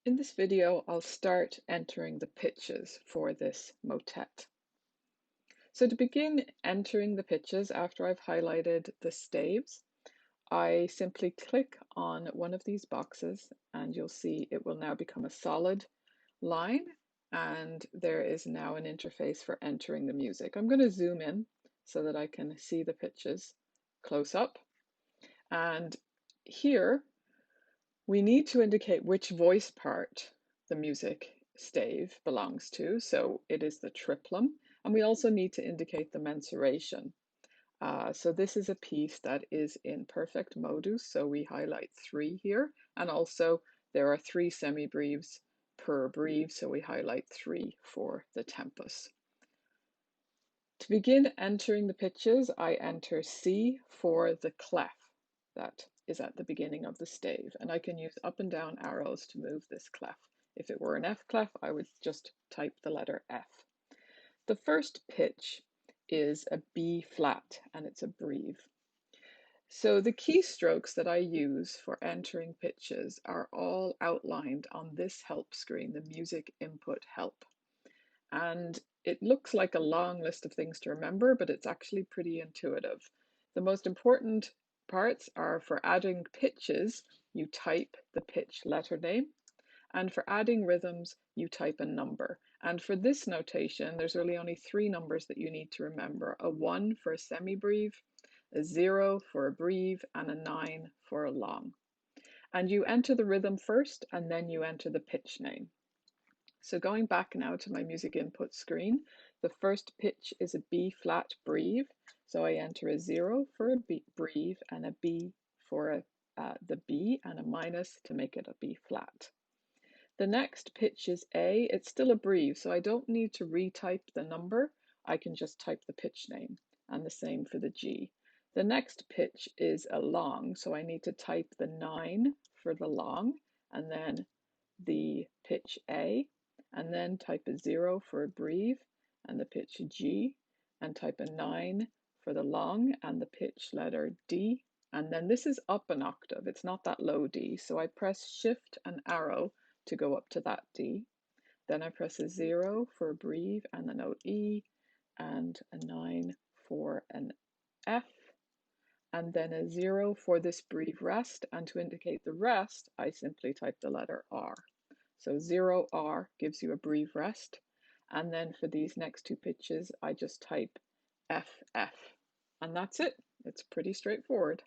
In this video, I'll start entering the pitches for this motet. So to begin entering the pitches after I've highlighted the staves, I simply click on one of these boxes and you'll see it will now become a solid line and there is now an interface for entering the music. I'm going to zoom in so that I can see the pitches close up. And here we need to indicate which voice part the music stave belongs to, so it is the triplum, and we also need to indicate the mensuration. So this is a piece that is in perfect modus, so we highlight 3 here, and also there are 3 semibreves per breve, so we highlight 3 for the tempus. To begin entering the pitches, I enter C for the clef that is at the beginning of the stave, and I can use up and down arrows to move this clef. If it were an F clef, I would just type the letter F. The first pitch is a B flat, and it's a breve. So the keystrokes that I use for entering pitches are all outlined on this help screen, the music input help. And it looks like a long list of things to remember, but it's actually pretty intuitive. The most important parts are for adding pitches, you type the pitch letter name, and for adding rhythms, you type a number. And for this notation, there's really only 3 numbers that you need to remember: a 1 for a semibreve, a 0 for a breve, and a 9 for a long. And you enter the rhythm first, and then you enter the pitch name. So going back now to my music input screen, the first pitch is a B flat breve. So I enter a 0 for a B breve and a B for the B and a minus to make it a B flat. The next pitch is A. It's still a breve, so I don't need to retype the number. I can just type the pitch name, and the same for the G. The next pitch is a long, so I need to type the 9 for the long, and then the pitch A, and then type a 0 for a breve, and the pitch G, and type a 9 for the long, and the pitch letter D. And then this is up an octave, it's not that low D, so I press Shift and arrow to go up to that D. Then I press a 0 for a breve and the note E, and a 9 for an F, and then a 0 for this breve rest, and to indicate the rest, I simply type the letter R. So 0R gives you a breve rest, and then for these next 2 pitches, I just type FF, and that's it. It's pretty straightforward.